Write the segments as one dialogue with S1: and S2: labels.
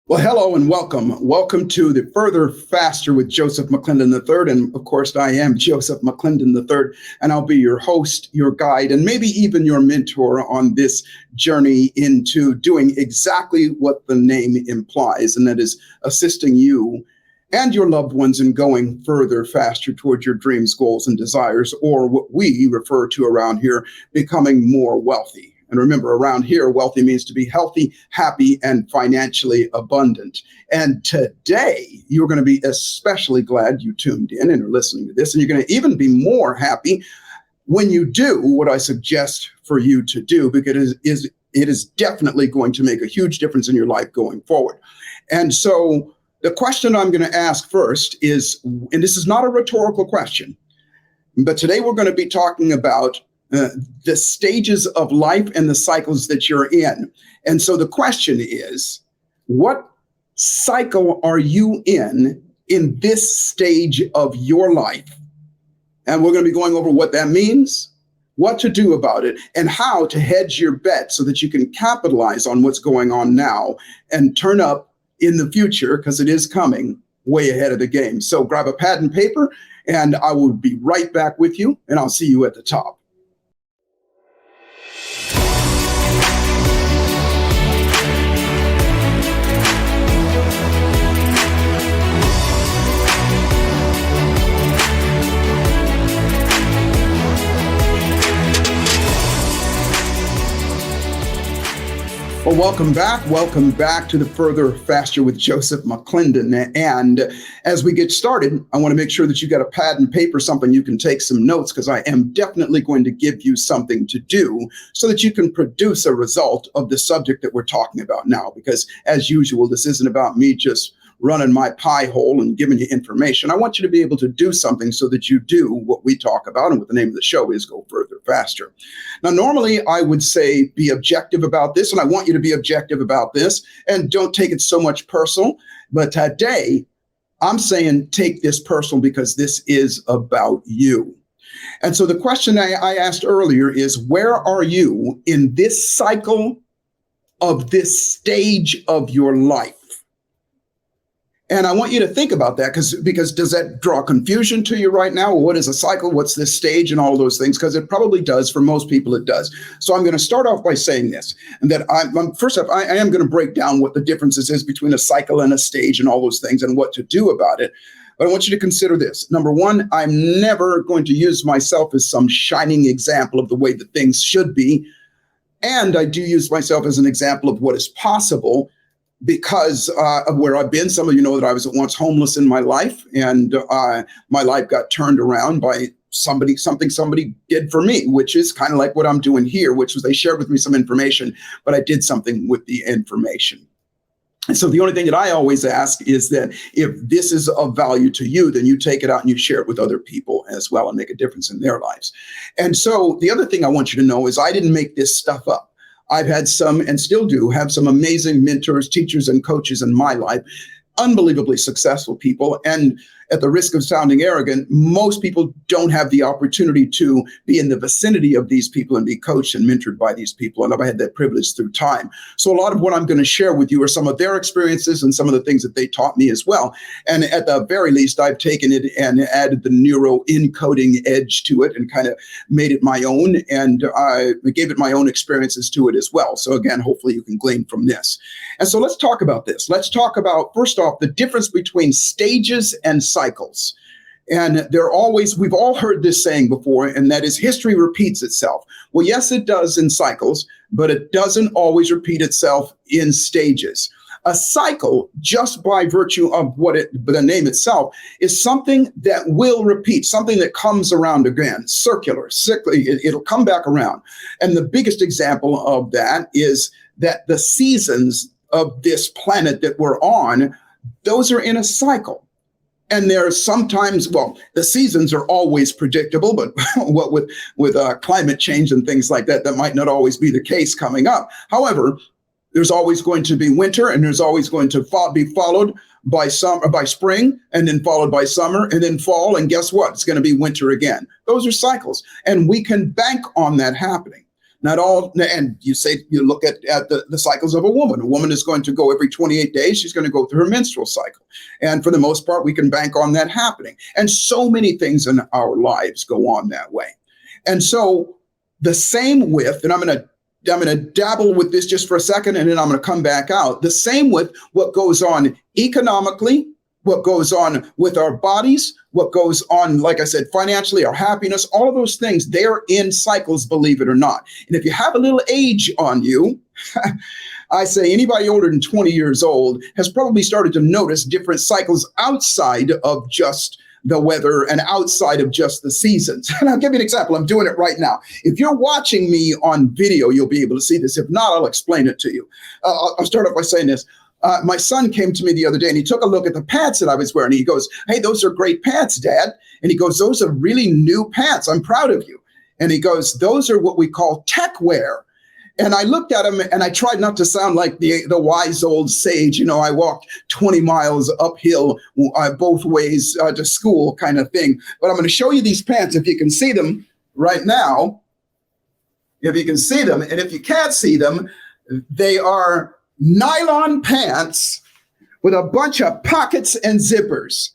S1: Well, hello and welcome. Welcome to the Further Faster with Joseph McClendon III. And of course, I am Joseph McClendon III, and I'll be your host, your guide, and maybe even your mentor on this journey into doing exactly what the name implies, and that is assisting you and your loved ones in going further, faster towards your dreams, goals, and desires, or what we refer to around here, becoming more wealthy. And remember, around here, wealthy means to be healthy, happy, and financially abundant. And today, you're going to be especially glad you tuned in and are listening to this. And you're going to even be more happy when you do what I suggest for you to do, because it is definitely going to make a huge difference in your life going forward. And so the question I'm going to ask first is, and this is not a rhetorical question, but today we're going to be talking about the stages of life and the cycles that you're in. And so the question is, what cycle are you in this stage of your life? And we're going to be going over what that means, what to do about it, and how to hedge your bet so that you can capitalize on what's going on now and turn up in the future, because it is coming way ahead of the game. So grab a pad and paper, and I will be right back with you, and I'll see you at the top. Well, welcome back to the Further Faster with Joseph McClendon. And as we get started, I want to make sure that you got a pad and paper, something you can take some notes, because I am definitely going to give you something to do so that you can produce a result of the subject that we're talking about now. Because as usual, this isn't about me just running my pie hole and giving you information. I want you to be able to do something so that you do what we talk about, and what the name of the show is, go further, faster. Now, normally I would say be objective about this, and I want you to be objective about this, and don't take it so much personal. But today, I'm saying take this personal, because this is about you. And so the question I asked earlier is, where are you in this cycle of this stage of your life? And I want you to think about that, because does that draw confusion to you right now? Well, what is a cycle? What's this stage and all of those things? Because it probably does. For most people, it does. So I'm going to start off by saying this, and that first off, I am going to break down what the differences is between a cycle and a stage and all those things and what to do about it. But I want you to consider this. Number one, I'm never going to use myself as some shining example of the way that things should be. And I do use myself as an example of what is possible, because of where I've been. Some of you know that I was at once homeless in my life, and my life got turned around by something somebody did for me, which is kind of like what I'm doing here, which was they shared with me some information, but I did something with the information. And so the only thing that I always ask is that if this is of value to you, then you take it out and you share it with other people as well and make a difference in their lives. And so the other thing I want you to know is I didn't make this stuff up. I've had some, and still do have some, amazing mentors, teachers, and coaches in my life, unbelievably successful people. And at the risk of sounding arrogant, most people don't have the opportunity to be in the vicinity of these people and be coached and mentored by these people. And I've had that privilege through time. So a lot of what I'm going to share with you are some of their experiences and some of the things that they taught me as well. And at the very least, I've taken it and added the Neuro Encoding edge to it and kind of made it my own. And I gave it my own experiences to it as well. So again, hopefully you can glean from this. And so let's talk about this. Let's talk about, first off, the difference between stages and cycles. And we've all heard this saying before, and that is history repeats itself. Well, yes, it does in cycles, but it doesn't always repeat itself in stages. A cycle, just by virtue of the name itself, is something that will repeat, something that comes around again, circular, cyclically, it'll come back around. And the biggest example of that is that the seasons of this planet that we're on, those are in a cycle. And there's sometimes, the seasons are always predictable, but what with climate change and things like that, that might not always be the case coming up. However, there's always going to be winter, and there's always going to be followed by spring, and then followed by summer, and then fall. And guess what? It's going to be winter again. Those are cycles, and we can bank on that happening. Not all, and you look at the cycles of a woman. A woman is going to go every 28 days. She's going to go through her menstrual cycle. And for the most part, we can bank on that happening. And so many things in our lives go on that way. And so the same with, and I'm going to dabble with this just for a second, and then I'm going to come back out. The same with what goes on economically, what goes on with our bodies, what goes on, like I said, financially, our happiness, all of those things, they're in cycles, believe it or not. And if you have a little age on you, I say anybody older than 20 years old has probably started to notice different cycles outside of just the weather and outside of just the seasons. And I'll give you an example. I'm doing it right now. If you're watching me on video, you'll be able to see this. If not, I'll explain it to you. I'll start off by saying this. My son came to me the other day and he took a look at the pants that I was wearing. He goes, "Hey, those are great pants, Dad." And he goes, "Those are really new pants. I'm proud of you." And he goes, "Those are what we call tech wear." And I looked at him and I tried not to sound like the wise old sage. I walked 20 miles uphill both ways to school kind of thing. But I'm going to show you these pants if you can see them right now. If you can see them, and if you can't see them, they are nylon pants with a bunch of pockets and zippers.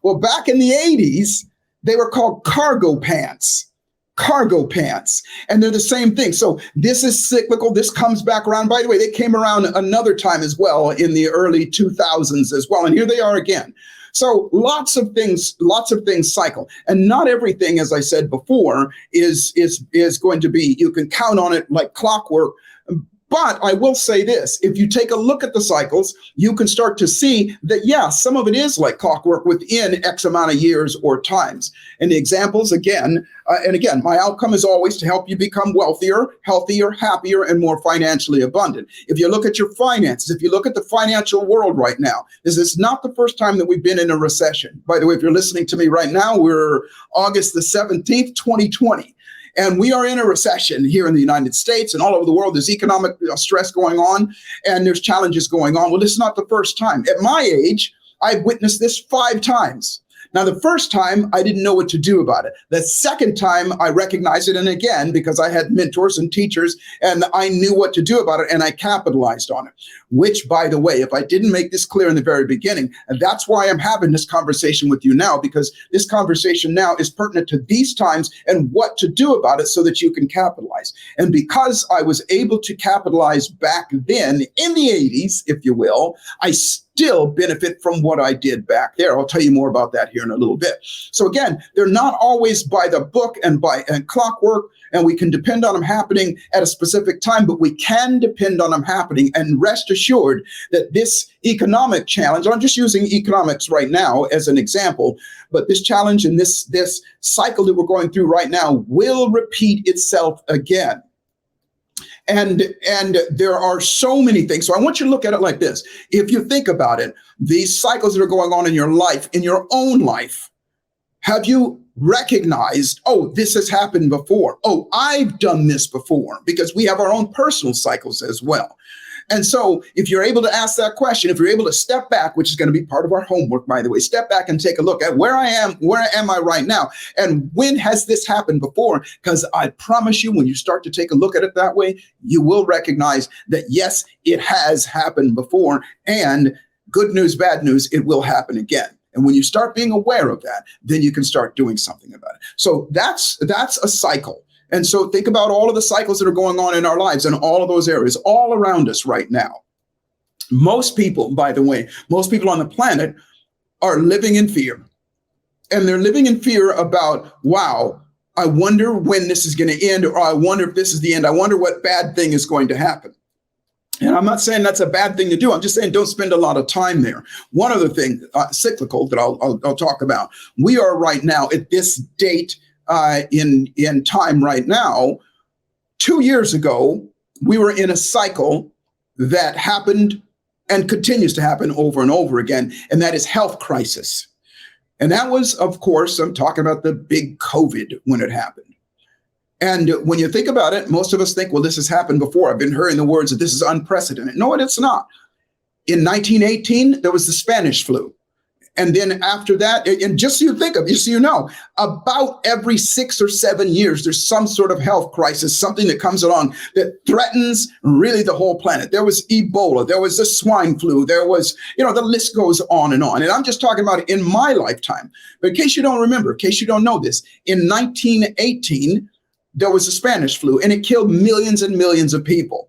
S1: Well, back in the 80s, they were called cargo pants. And they're the same thing. So this is cyclical. This comes back around. By the way, they came around another time as well in the early 2000s as well. And here they are again. So lots of things cycle. And not everything, as I said before, is going to be, you can count on it like clockwork. But I will say this, if you take a look at the cycles, you can start to see that, yeah, some of it is like clockwork within X amount of years or times. And the examples, again, my outcome is always to help you become wealthier, healthier, happier, and more financially abundant. If you look at your finances, if you look at the financial world right now, this is not the first time that we've been in a recession. By the way, if you're listening to me right now, we're August the 17th, 2020. And we are in a recession here in the United States and all over the world. There's economic stress going on and there's challenges going on. Well, this is not the first time. At my age, I've witnessed this 5 times. Now, the first time, I didn't know what to do about it. The second time, I recognized it. And again, because I had mentors and teachers and I knew what to do about it and I capitalized on it. Which, by the way, if I didn't make this clear in the very beginning, and that's why I'm having this conversation with you now, because this conversation now is pertinent to these times and what to do about it so that you can capitalize. And because I was able to capitalize back then in the 80s, if you will, I still benefit from what I did back there. I'll tell you more about that here in a little bit. So again, they're not always by the book and by clockwork, and we can depend on them happening at a specific time, but we can depend on them happening. And rest assured that this economic challenge, I'm just using economics right now as an example, but this challenge and this cycle that we're going through right now will repeat itself again. And there are so many things. So I want you to look at it like this. If you think about it, these cycles that are going on in your life, in your own life, have you recognized, oh, this has happened before. Oh, I've done this before, because we have our own personal cycles as well. And so if you're able to ask that question, if you're able to step back, which is going to be part of our homework, by the way, step back and take a look at where am I right now? And when has this happened before? Because I promise you, when you start to take a look at it that way, you will recognize that, yes, it has happened before. And good news, bad news, it will happen again. And when you start being aware of that, then you can start doing something about it. So that's a cycle. And so think about all of the cycles that are going on in our lives and all of those areas all around us right now. Most people, by the way, most people on the planet are living in fear. And they're living in fear about, wow, I wonder when this is going to end, or I wonder if this is the end. I wonder what bad thing is going to happen. And I'm not saying that's a bad thing to do. I'm just saying don't spend a lot of time there. One other thing, cyclical, that I'll talk about. We are right now at this date in time right now. 2 years ago, we were in a cycle that happened and continues to happen over and over again, and that is health crisis. And that was, of course, I'm talking about the big COVID when it happened. And when you think about it, most of us think, well, this has happened before. I've been hearing the words that this is unprecedented. No, it's not. In 1918, there was the Spanish flu. And then after that, and just so you think of, just so you know, about every 6 or 7 years, there's some sort of health crisis, something that comes along that threatens really the whole planet. There was Ebola, there was the swine flu, there was, the list goes on. And I'm just talking about it in my lifetime. But in case you don't remember, in case you don't know this, in 1918, there was the Spanish flu, and it killed millions and millions of people.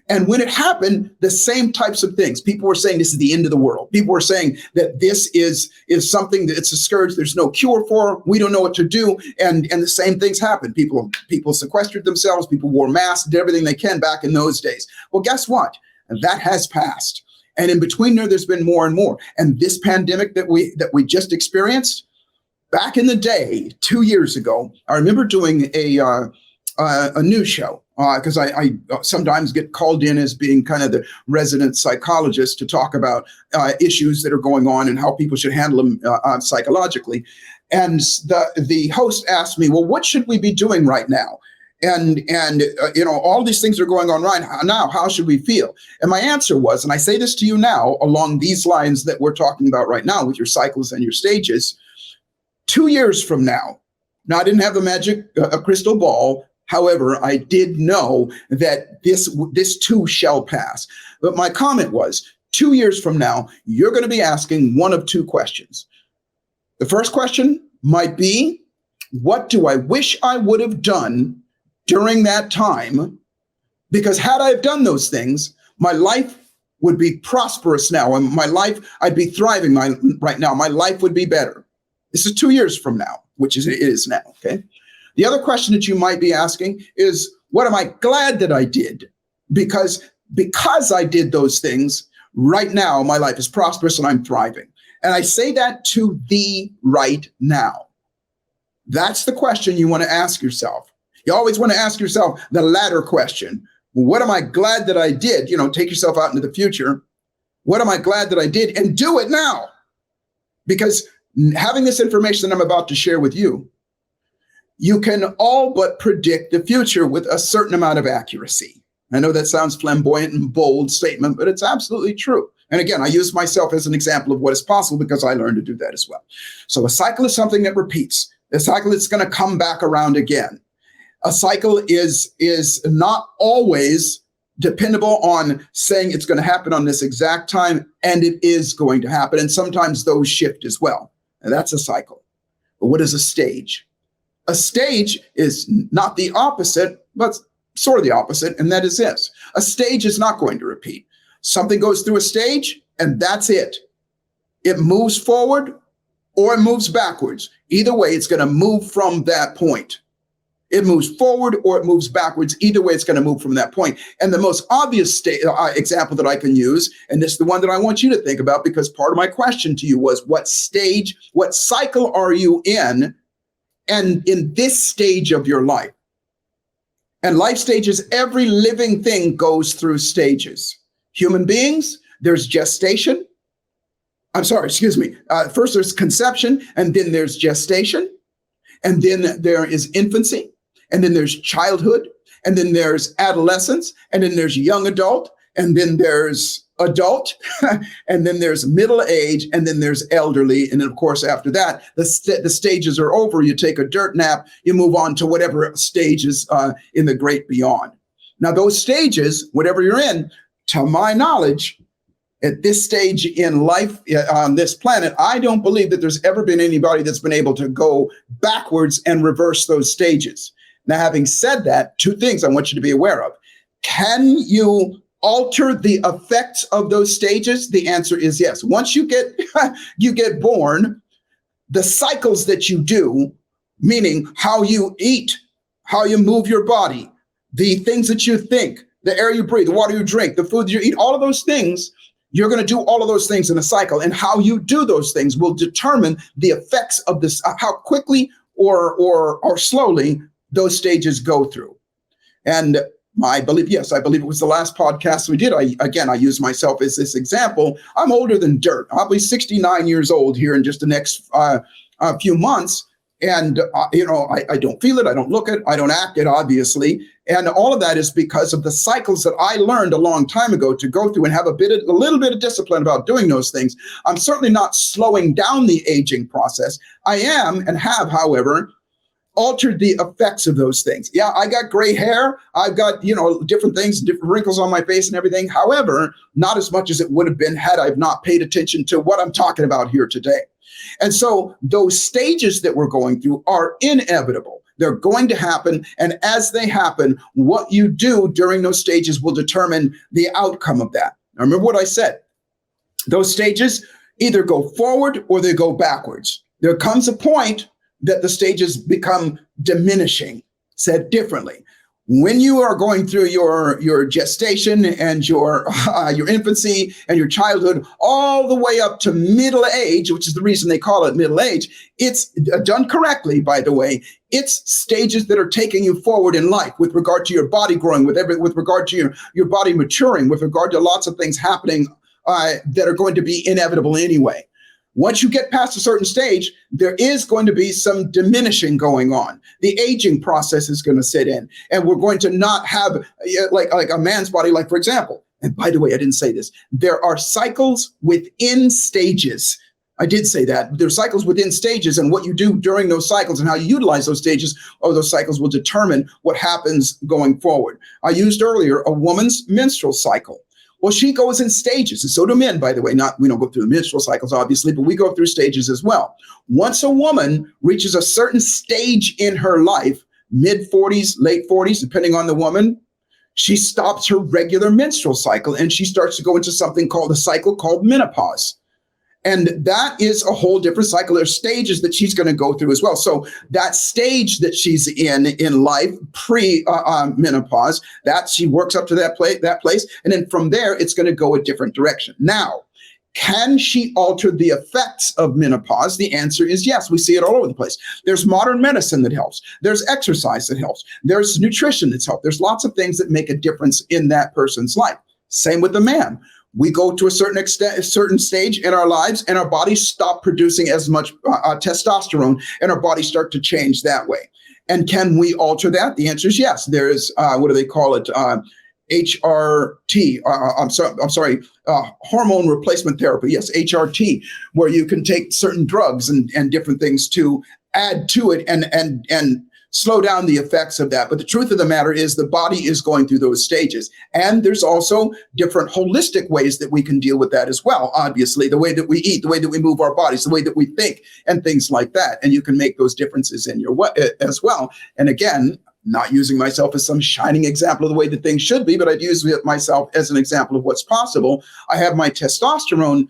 S1: And when it happened, the same types of things. People were saying this is the end of the world. People were saying that this is something that's a scourge. There's no cure for. We don't know what to do. And the same things happened. People sequestered themselves. People wore masks, did everything they can back in those days. Well, guess what? That has passed. And in between there's been more and more. And this pandemic that we just experienced, back in the day, 2 years ago, I remember doing a news show. Because I sometimes get called in as being kind of the resident psychologist to talk about issues that are going on and how people should handle them psychologically. And the host asked me, well, what should we be doing right now? And all these things are going on right now. How should we feel? And my answer was, and I say this to you now along these lines that we're talking about right now with your cycles and your stages, 2 years from now I didn't have the magic crystal ball. However, I did know that this too shall pass. But my comment was, 2 years from now, you're going to be asking one of two questions. The first question might be, what do I wish I would have done during that time? Because had I have done those things, my life would be prosperous now. And my life, I'd be thriving right now. My life would be better. This is 2 years from now, which it is now, okay? The other question that you might be asking is, what am I glad that I did? Because I did those things, right now my life is prosperous and I'm thriving. And I say that to thee right now. That's the question you want to ask yourself. You always want to ask yourself the latter question. What am I glad that I did? Take yourself out into the future. What am I glad that I did? And do it now. Because having this information that I'm about to share with you, you can all but predict the future with a certain amount of accuracy. I know that sounds flamboyant and bold statement, but it's absolutely true. And again, I use myself as an example of what is possible because I learned to do that as well. So a cycle is something that repeats. A cycle that's going to come back around again. A cycle is not always dependable on saying it's going to happen on this exact time, and it is going to happen. And sometimes those shift as well. And that's a cycle. But what is a stage? A stage is not the opposite, but sort of the opposite, and that is this. A stage is not going to repeat. Something goes through a stage, and that's it. It moves forward or it moves backwards. Either way, it's going to move from that point. It moves forward or it moves backwards. Either way, it's going to move from that point. And the most obvious example that I can use, and this is the one that I want you to think about, because part of my question to you was, what stage, what cycle are you in? And in this stage of your life, and life stages, every living thing goes through stages. Human beings, there's gestation. First there's conception, and then there's gestation, and then there is infancy, and then there's childhood, and then there's adolescence, and then there's young adult, and then there's adult, and then there's middle age, and then there's elderly. And then, of course, after that, the stages are over. You take a dirt nap, you move on to whatever stage is in the great beyond. Now, those stages, whatever you're in, to my knowledge, at this stage in life on this planet, I don't believe that there's ever been anybody that's been able to go backwards and reverse those stages. Now, having said that, two things I want you to be aware of. Can you alter the effects of those stages? The answer is yes. Once you get born, the cycles that you do, meaning how you eat, how you move your body, the things that you think, the air you breathe, the water you drink, the food you eat, all of those things, you're going to do all of those things in a cycle. And how you do those things will determine the effects of this, how quickly or slowly those stages go through. And I believe it was the last podcast we did. I use myself as this example. I'm older than dirt. I'll be 69 years old here in just the next few months. And, I don't feel it. I don't look it. I don't act it, obviously. And all of that is because of the cycles that I learned a long time ago to go through and have a little bit of discipline about doing those things. I'm certainly not slowing down the aging process. I am and have, however, altered the effects of those things. Yeah, I got gray hair. I've got, different things, different wrinkles on my face and everything. However, not as much as it would have been had I not paid attention to what I'm talking about here today. And so those stages that we're going through are inevitable. They're going to happen. And as they happen, what you do during those stages will determine the outcome of that. Now, remember what I said. Those stages either go forward or they go backwards. There comes a point that the stages become diminishing. Said differently, when you are going through your gestation and your infancy and your childhood, all the way up to middle age, which is the reason they call it middle age, it's done correctly, by the way. It's stages that are taking you forward in life with regard to your body growing, with regard to your body maturing, with regard to lots of things happening that are going to be inevitable anyway. Once you get past a certain stage, there is going to be some diminishing going on. The aging process is going to sit in, and we're going to not have like a man's body, like, for example, and by the way, I didn't say this, there are cycles within stages. I did say that. There are cycles within stages, and what you do during those cycles and how you utilize those stages or those cycles will determine what happens going forward. I used earlier a woman's menstrual cycle. Well, she goes in stages, and so do men, by the way. We don't go through the menstrual cycles, obviously, but we go through stages as well. Once a woman reaches a certain stage in her life, mid-40s, late 40s, depending on the woman, she stops her regular menstrual cycle, and she starts to go into something called a cycle called menopause. And that is a whole different cycle. There's stages that she's going to go through as well. So that stage that she's in life, pre-menopause, that she works up to that place. And then from there, it's going to go a different direction. Now, can she alter the effects of menopause? The answer is yes. We see it all over the place. There's modern medicine that helps. There's exercise that helps. There's nutrition that's helped. There's lots of things that make a difference in that person's life. Same with the man. We go to a certain stage in our lives, and our bodies stop producing as much testosterone, and our bodies start to change that way. And can we alter that? The answer is yes. There is what do they call it? HRT. Hormone replacement therapy. Yes, HRT, where you can take certain drugs and different things to add to it and slow down the effects of that. But the truth of the matter is the body is going through those stages. And there's also different holistic ways that we can deal with that as well. Obviously, the way that we eat, the way that we move our bodies, the way that we think, and things like that. And you can make those differences in your as well. And again, not using myself as some shining example of the way that things should be, but I'd use myself as an example of what's possible. I have my testosterone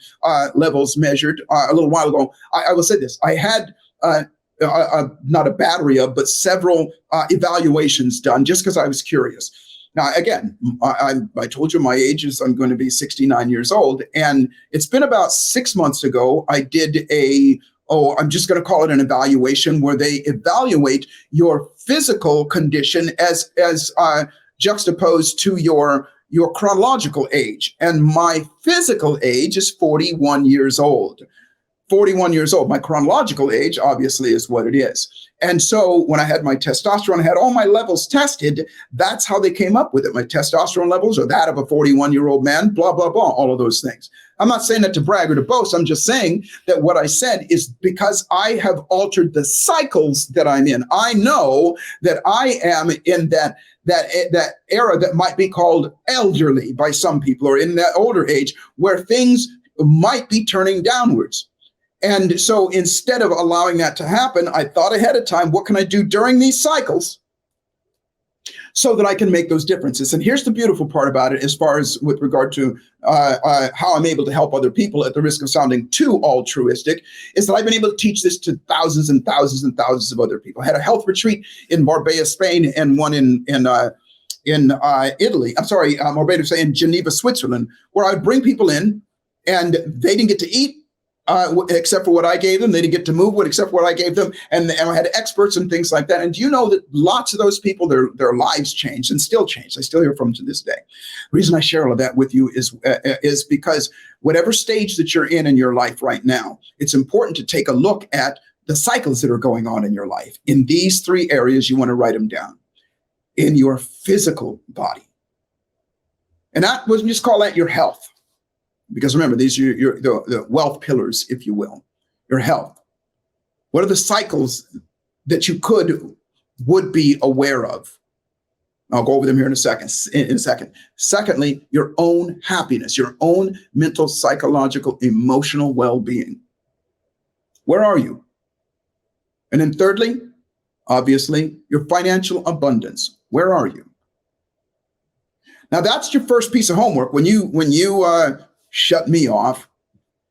S1: levels measured a little while ago. I will say this. I had not a battery of, but several evaluations done just because I was curious. Now, again, I told you my age is I'm going to be 69 years old. And it's been about 6 months ago, I did I'm just going to call it an evaluation where they evaluate your physical condition as juxtaposed to your chronological age. And my physical age is 41 years old. 41 years old. My chronological age, obviously, is what it is. And so when I had my testosterone, I had all my levels tested. That's how they came up with it. My testosterone levels are that of a 41-year-old man, blah, blah, blah, all of those things. I'm not saying that to brag or to boast. I'm just saying that what I said is because I have altered the cycles that I'm in. I know that I am in that era that might be called elderly by some people, or in that older age where things might be turning downwards. And so instead of allowing that to happen, I thought ahead of time, what can I do during these cycles so that I can make those differences? And here's the beautiful part about it, as far as with regard to how I'm able to help other people at the risk of sounding too altruistic, is that I've been able to teach this to thousands and thousands and thousands of other people. I had a health retreat in Marbella, Spain, and one in Italy. Marbella, in Geneva, Switzerland, where I would bring people in and they didn't get to eat except for what I gave them. They didn't get to move except for what I gave them. And I had experts and things like that. And do you know that lots of those people, their lives changed and still changed. I still hear from them to this day. The reason I share all of that with you is because whatever stage that you're in your life right now, it's important to take a look at the cycles that are going on in your life. In these three areas, you want to write them down. In your physical body. And that was just call that your health. Because remember, these are the wealth pillars, if you will, your health. What are the cycles that you would be aware of? I'll go over them here in a second. Secondly, your own happiness, your own mental, psychological, emotional well-being. Where are you? And then thirdly, obviously, your financial abundance. Where are you? Now that's your first piece of homework. When you shut me off,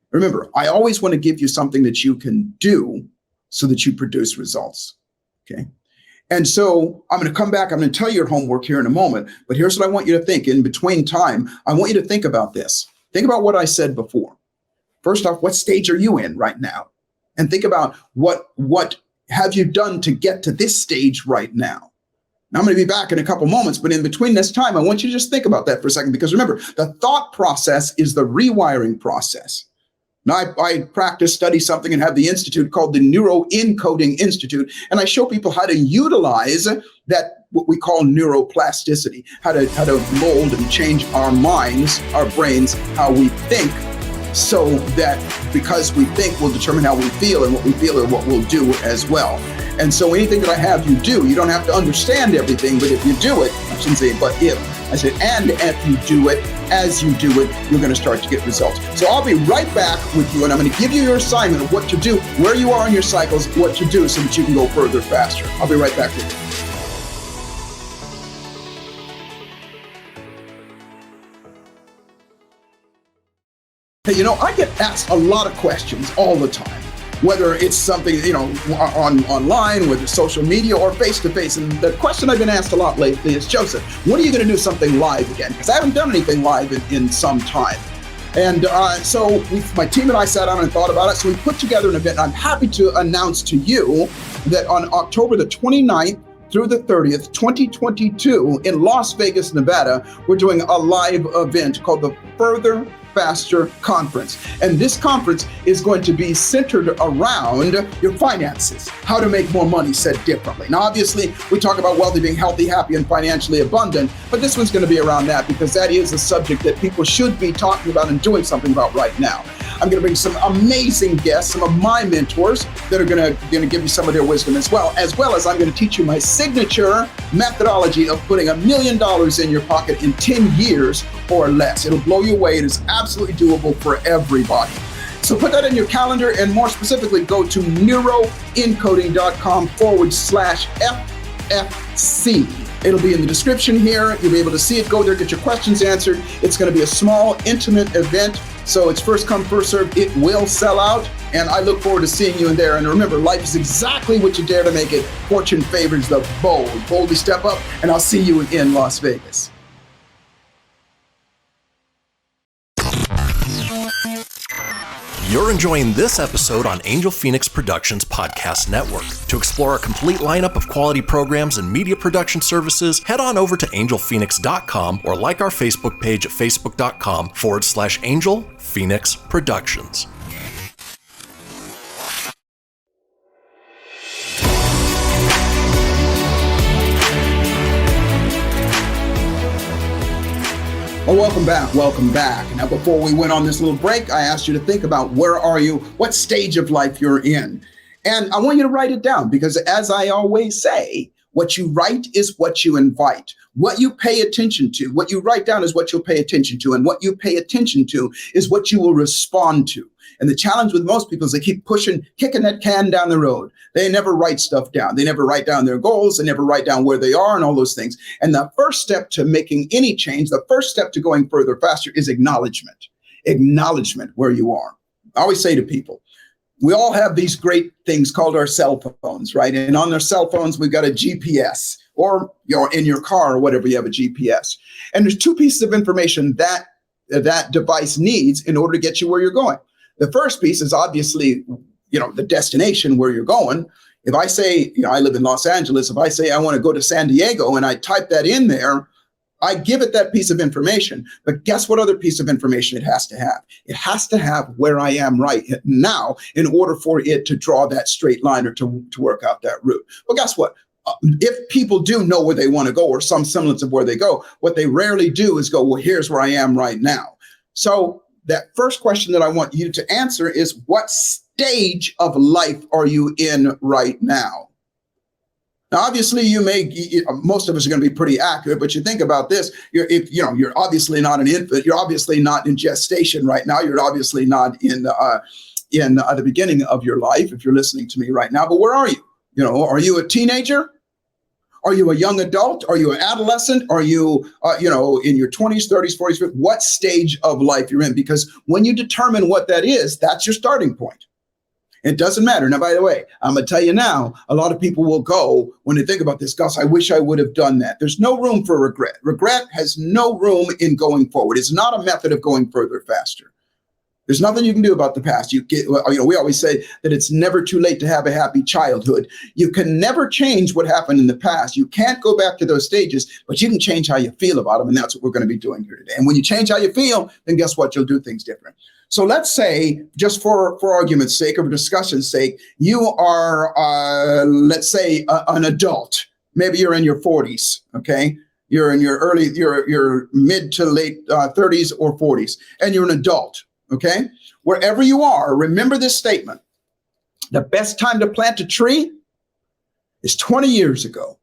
S1: remember, I always want to give you something that you can do so that you produce results. Okay. And so I'm going to come back. I'm going to tell you your homework here in a moment. But here's what I want you to think. In between time, I want you to think about this. Think about what I said before. First off, what stage are you in right now? And think about what have you done to get to this stage right now? Now, I'm going to be back in a couple moments, but in between this time, I want you to just think about that for a second, because remember, the thought process is the rewiring process. Now, I practice, study something, and have the institute called the Neuro Encoding Institute, and I show people how to utilize that, what we call neuroplasticity, how to mold and change our minds, our brains, how we think, so that because we think will determine how we feel, and what we feel is what we'll do as well. And so anything that I have you do, you don't have to understand everything, but if you do it, I shouldn't say but if, I said, and if you do it, as you do it, you're going to start to get results. So I'll be right back with you, and I'm going to give you your assignment of what to do, where you are in your cycles, what to do so that you can go further faster. I'll be right back with you. Hey, I get asked a lot of questions all the time, whether it's something, online, whether it's social media or face-to-face. And the question I've been asked a lot lately is, Joseph, when are you going to do something live again? Because I haven't done anything live in some time. And so my team and I sat down and thought about it. So we put together an event. I'm happy to announce to you that on October the 29th, through the 30th, 2022, in Las Vegas, Nevada, we're doing a live event called the Further Faster Conference. And this conference is going to be centered around your finances, how to make more money, said differently. Now, obviously, we talk about wealthy, being healthy, happy, and financially abundant, but this one's going to be around that, because that is a subject that people should be talking about and doing something about right now. I'm going to bring some amazing guests, some of my mentors that are going to give you some of their wisdom as well as I'm going to teach you my signature methodology of putting $1 million in your pocket in 10 years or less. It'll blow you away. It is absolutely doable for everybody. So put that in your calendar, and more specifically, go to neuroencoding.com/FFC. It'll be in the description here. You'll be able to see it. Go there, get your questions answered. It's going to be a small, intimate event. So it's first come, first served. It will sell out. And I look forward to seeing you in there. And remember, life is exactly what you dare to make it. Fortune favors the bold. Boldly step up, and I'll see you in Las Vegas.
S2: You're enjoying this episode on Angel Phoenix Productions Podcast Network. To explore a complete lineup of quality programs and media production services, head on over to angelphoenix.com or like our Facebook page at facebook.com/Angel Phoenix Productions.
S1: Well, welcome back. Now, before we went on this little break, I asked you to think about where are you, what stage of life you're in. And I want you to write it down, because as I always say, what you write is what you invite. What you pay attention to, what you write down is what you'll pay attention to. And what you pay attention to is what you will respond to. And the challenge with most people is they keep kicking that can down the road. They never write stuff down. They never write down their goals. They never write down where they are and all those things. And the first step to making any change, the first step to going further faster is acknowledgement. Acknowledgement where you are. I always say to people, we all have these great things called our cell phones, right? And on their cell phones, we've got a GPS, or in your car or whatever, you have a GPS. And there's two pieces of information that that device needs in order to get you where you're going. The first piece is obviously, the destination where you're going. If I say, I live in Los Angeles, if I say I want to go to San Diego and I type that in there, I give it that piece of information, but guess what other piece of information it has to have? It has to have where I am right now in order for it to draw that straight line or to work out that route. Well, guess what? If people do know where they want to go or some semblance of where they go, what they rarely do is go, well, here's where I am right now. So that first question that I want you to answer is, what stage of life are you in right now? Now, obviously, most of us are going to be pretty accurate, but you think about this, you're obviously not an infant. You're obviously not in gestation right now. You're obviously not in the beginning of your life, if you're listening to me right now. But where are you? Are you a teenager? Are you a young adult? Are you an adolescent? Are you, in your 20s, 30s, 40s, 50s? What stage of life you're in? Because when you determine what that is, that's your starting point. It doesn't matter. Now, by the way, I'm going to tell you now, a lot of people will go when they think about this, Gus, I wish I would have done that. There's no room for regret. Regret has no room in going forward. It's not a method of going further faster. There's nothing you can do about the past. We always say that it's never too late to have a happy childhood. You can never change what happened in the past. You can't go back to those stages, but you can change how you feel about them. And that's what we're going to be doing here today. And when you change how you feel, then guess what? You'll do things different. So let's say, just for argument's sake or discussion's sake, you are, let's say, an adult. Maybe you're in your 40s, okay? You're in your mid to late 30s or 40s, and you're an adult, okay? Wherever you are, remember this statement. The best time to plant a tree is 20 years ago.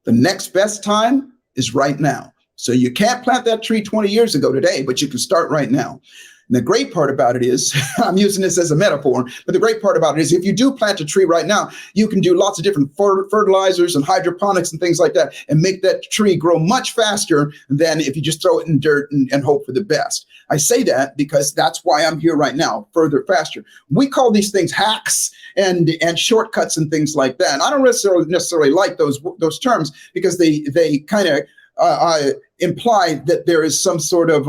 S1: The next best time is right now. So you can't plant that tree 20 years ago today, but you can start right now. And the great part about it is, I'm using this as a metaphor, but the great part about it is if you do plant a tree right now, you can do lots of different fertilizers and hydroponics and things like that and make that tree grow much faster than if you just throw it in dirt and hope for the best. I say that because that's why I'm here right now, further, faster. We call these things hacks and shortcuts and things like that. And I don't necessarily like those terms because they kind of imply that there is some sort of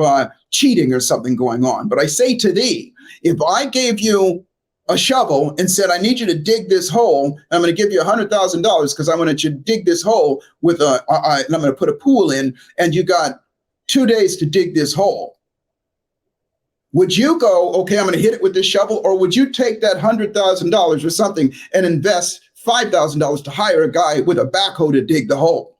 S1: cheating or something going on. But I say to thee, if I gave you a shovel and said, I need you to dig this hole, and I'm going to give you $100,000 because I want you to dig this hole and I'm going to put a pool in, and you got 2 days to dig this hole. Would you go, okay, I'm going to hit it with this shovel, or would you take that $100,000 or something and invest $5,000 to hire a guy with a backhoe to dig the hole?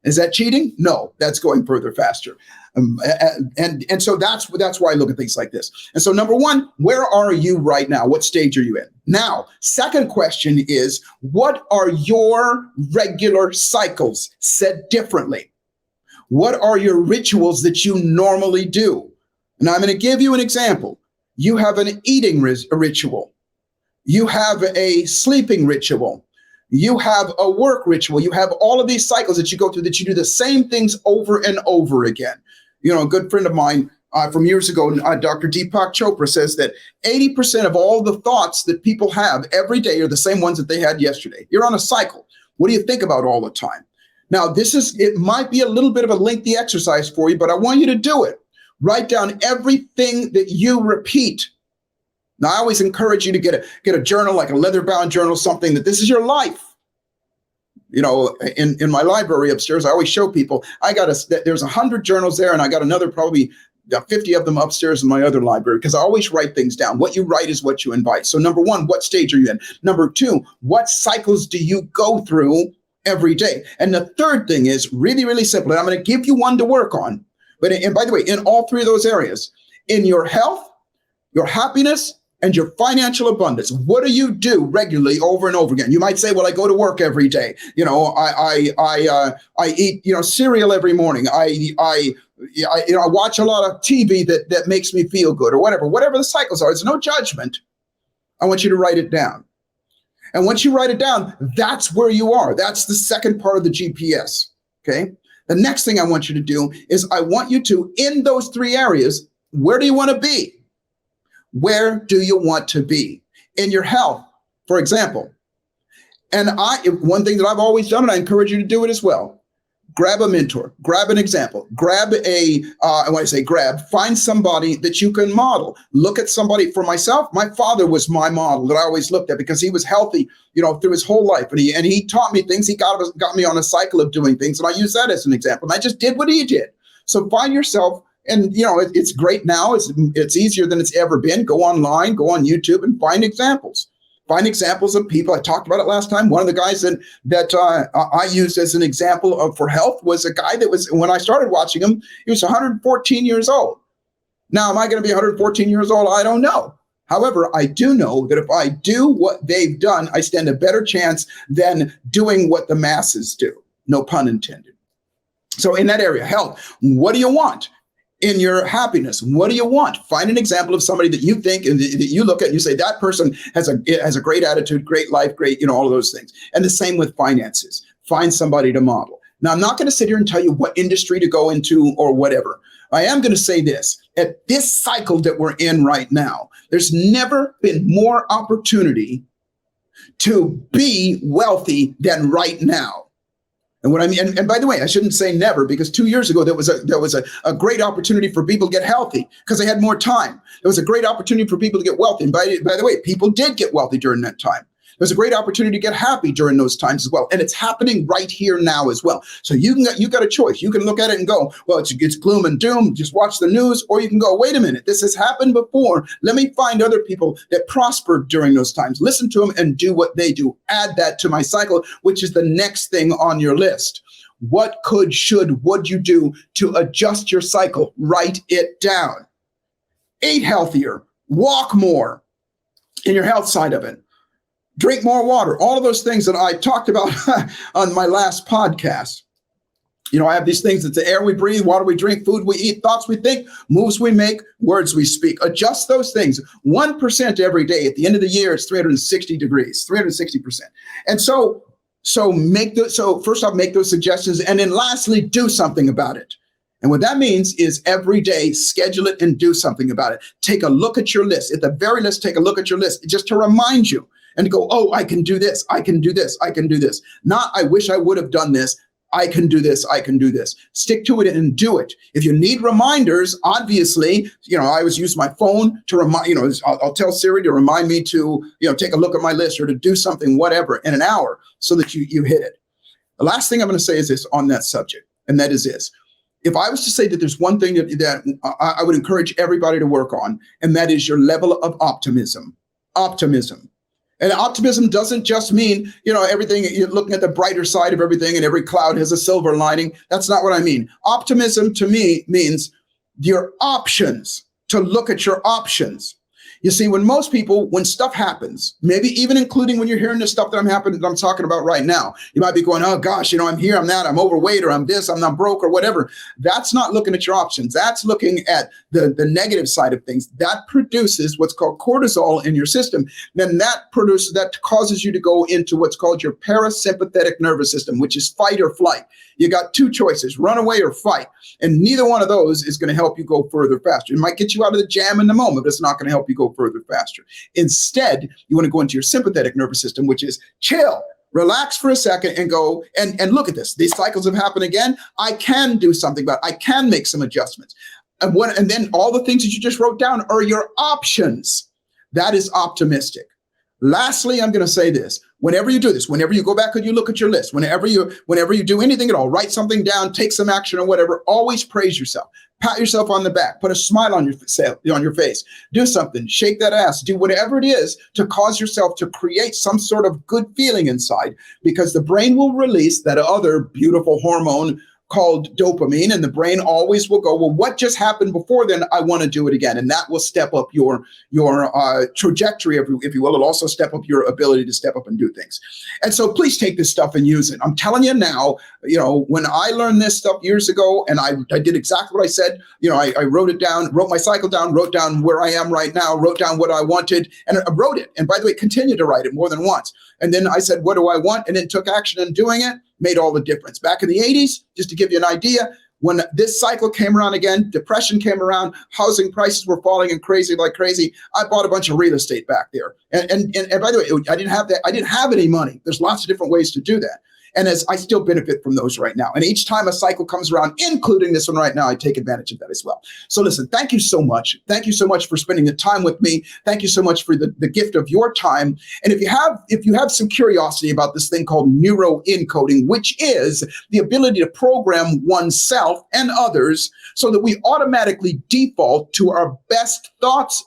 S1: Is that cheating? No, that's going further faster. And so that's why I look at things like this. And so number one, where are you right now? What stage are you in? Now, second question is, what are your regular cycles? Said differently, what are your rituals that you normally do? And I'm going to give you an example. You have an eating ritual. You have a sleeping ritual. You have a work ritual. You have all of these cycles that you go through, that you do the same things over and over again. A good friend of mine from years ago, Dr. Deepak Chopra, says that 80% of all the thoughts that people have every day are the same ones that they had yesterday. You're on a cycle. What do you think about all the time? Now, it might be a little bit of a lengthy exercise for you, but I want you to do it. Write down everything that you repeat. Now, I always encourage you to get a journal, like a leather-bound journal, something that this is your life. In my library upstairs, I always show people, there's 100 journals there, and I got another probably 50 of them upstairs in my other library, because I always write things down. What you write is what you invite. So number one, what stage are you in? Number two, what cycles do you go through every day? And the third thing is really, really simple. And I'm going to give you one to work on. And by the way, in all three of those areas, in your health, your happiness, and your financial abundance, what do you do regularly over and over again? You might say, well, I go to work every day. I eat, cereal every morning. I watch a lot of TV that makes me feel good, or whatever the cycles are. It's no judgment. I want you to write it down. And once you write it down, that's where you are. That's the second part of the GPS. Okay. The next thing I want you to do is I want you to, in those three areas, where do you want to be? Where do you want to be? In your health, for example. And one thing that I've always done, and I encourage you to do it as well, grab a mentor, grab an example, grab and when I say grab, find somebody that you can model. Look at somebody. For myself, my father was my model that I always looked at because he was healthy, through his whole life. And he taught me things. He got me on a cycle of doing things. And I use that as an example. And I just did what he did. So find yourself, and it's great now. It's easier than it's ever been. Go online, go on YouTube and find examples. Find examples of people. I talked about it last time. One of the guys that I used as an example for health was a guy that was, when I started watching him, he was 114 years old. Now, am I going to be 114 years old? I don't know. However, I do know that if I do what they've done, I stand a better chance than doing what the masses do. No pun intended. So in that area, health, what do you want? In your happiness, what do you want? Find an example of somebody that you think and that you look at and you say, that person has a great attitude, great life, great, all of those things. And the same with finances. Find somebody to model. Now, I'm not going to sit here and tell you what industry to go into or whatever. I am going to say this. At this cycle that we're in right now, there's never been more opportunity to be wealthy than right now. And what I mean, and by the way, I shouldn't say never, because 2 years ago, there was a great opportunity for people to get healthy because they had more time. There was a great opportunity for people to get wealthy. And by the way, people did get wealthy during that time. There's a great opportunity to get happy during those times as well. And it's happening right here now as well. So you got a choice. You can look at it and go, well, it's gloom and doom. Just watch the news. Or you can go, wait a minute, this has happened before. Let me find other people that prospered during those times. Listen to them and do what they do. Add that to my cycle, which is the next thing on your list. What would you do to adjust your cycle? Write it down. Eat healthier. Walk more in your health side of it. Drink more water, all of those things that I talked about on my last podcast. I have these things. It's the air we breathe, water we drink, food we eat, thoughts we think, moves we make, words we speak. Adjust those things 1% every day. At the end of the year, it's 360 degrees, 360%. And so first off, make those suggestions. And then lastly, do something about it. And what that means is every day, schedule it and do something about it. Take a look at your list. At the very least, take a look at your list just to remind you. And go, oh, I can do this, I can do this, I can do this. Not, I wish I would have done this. I can do this, I can do this. Stick to it and do it. If you need reminders, obviously, I always use my phone to remind, I'll tell Siri to remind me to, take a look at my list or to do something, whatever, in an hour so that you hit it. The last thing I'm going to say is this on that subject, and that is this. If I was to say that there's one thing that I would encourage everybody to work on, and that is your level of optimism. Optimism. And optimism doesn't just mean, everything, you're looking at the brighter side of everything and every cloud has a silver lining. That's not what I mean. Optimism to me means your options, to look at your options. You see, when stuff happens, maybe even including when you're hearing the stuff that I'm talking about right now, you might be going, oh gosh, I'm here, I'm that, I'm overweight, or I'm this, I'm not broke, or whatever. That's not looking at your options. That's looking at the negative side of things. That produces what's called cortisol in your system. Then that causes you to go into what's called your parasympathetic nervous system, which is fight or flight. You got two choices, run away or fight. And neither one of those is going to help you go further faster. It might get you out of the jam in the moment, but it's not going to help you go further faster. Instead, you want to go into your sympathetic nervous system, which is chill, relax for a second and go and look at this. These cycles have happened again. I can do something about it. I can make some adjustments. And then all the things that you just wrote down are your options. That is optimistic. Lastly, I'm going to say this. Whenever you do this, whenever you go back and you look at your list, whenever you do anything at all, write something down, take some action or whatever, always praise yourself. Pat yourself on the back, put a smile on your face, do something, shake that ass, do whatever it is to cause yourself to create some sort of good feeling inside, because the brain will release that other beautiful hormone called dopamine, and the brain always will go, well, what just happened before then? I want to do it again. And that will step up your trajectory, if you will. It'll also step up your ability to step up and do things. And so please take this stuff and use it. I'm telling you now, when I learned this stuff years ago, and I did exactly what I said, I wrote it down, wrote my cycle down, wrote down where I am right now, wrote down what I wanted, and I wrote it. And by the way, continued to write it more than once. And then I said, what do I want? And then took action in doing it, made all the difference. Back in the 80s, just to give you an idea, when this cycle came around again, depression came around, housing prices were falling and crazy like crazy. I bought a bunch of real estate back there. And by the way, I didn't have any money. There's lots of different ways to do that. And as I still benefit from those right now. And each time a cycle comes around, including this one right now, I take advantage of that as well. So listen, thank you so much. Thank you so much for spending the time with me. Thank you so much for the gift of your time. And if you have some curiosity about this thing called Neuro Encoding, which is the ability to program oneself and others so that we automatically default to our best thoughts,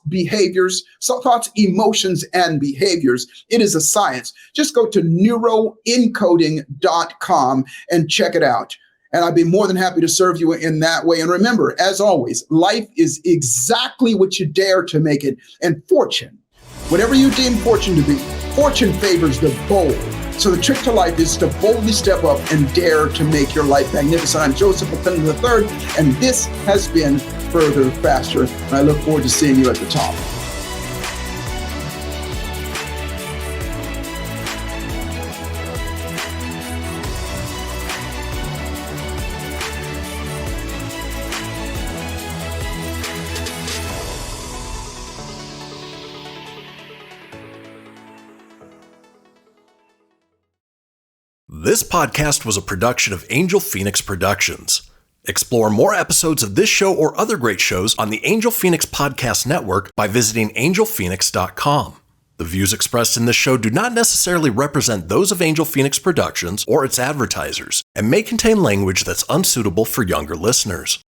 S1: emotions, and behaviors. It is a science. Just go to neuroencoding.com and check it out. And I'd be more than happy to serve you in that way. And remember, as always, life is exactly what you dare to make it. And fortune, whatever you deem fortune to be, fortune favors the bold. So the trick to life is to boldly step up and dare to make your life magnificent. I'm Joseph McClendon III, and this has been Further, Faster. And I look forward to seeing you at the top.
S2: This podcast was a production of Angel Phoenix Productions. Explore more episodes of this show or other great shows on the Angel Phoenix Podcast Network by visiting angelphoenix.com. The views expressed in this show do not necessarily represent those of Angel Phoenix Productions or its advertisers and may contain language that's unsuitable for younger listeners.